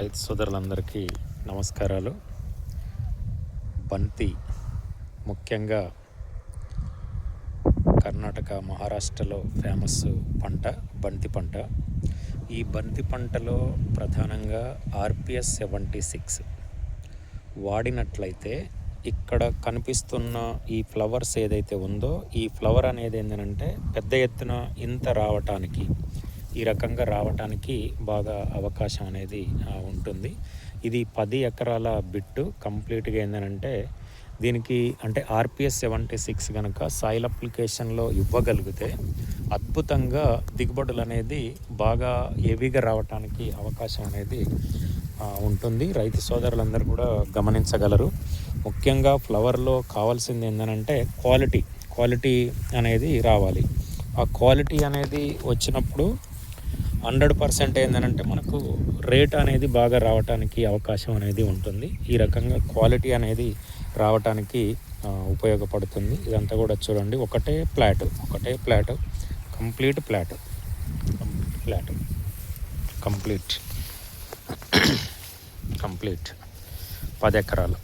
రైతు సోదరులందరికీ నమస్కారాలు. బంతి ముఖ్యంగా కర్ణాటక, మహారాష్ట్రలో ఫేమస్ పంట బంతి పంట. ఈ బంతి పంటలో ప్రధానంగా ఆర్పిఎస్ 76 వాడినట్లయితే ఇక్కడ కనిపిస్తున్న ఈ ఫ్లవర్స్ ఏదైతే ఉందో, ఈ ఫ్లవర్ అనేది ఏంటంటే పెద్ద ఎత్తున ఇంత రావటానికి, ఈ రకంగా రావటానికి బాగా అవకాశం అనేది ఉంటుంది. ఇది 10 ఎకరాల బిట్టు. కంప్లీట్గా ఏంటంటే దీనికి అంటే ఆర్పిఎస్ 76 కనుక సాయిల్ అప్లికేషన్లో ఇవ్వగలిగితే అద్భుతంగా దిగుబడులు అనేది బాగా హెవీగా రావటానికి అవకాశం అనేది ఉంటుంది. రైతు సోదరులందరూ కూడా గమనించగలరు. ముఖ్యంగా ఫ్లవర్లో కావాల్సింది ఏంటంటే క్వాలిటీ అనేది రావాలి. ఆ క్వాలిటీ అనేది వచ్చినప్పుడు 100% ఏంటంటే మనకు రేట్ అనేది బాగా రావటానికి అవకాశం అనేది ఉంటుంది. ఈ రకంగా క్వాలిటీ అనేది రావటానికి ఉపయోగపడుతుంది. ఇదంతా కూడా చూడండి, ఒకటే ప్లాట్ కంప్లీట్ 10 ఎకరాలు.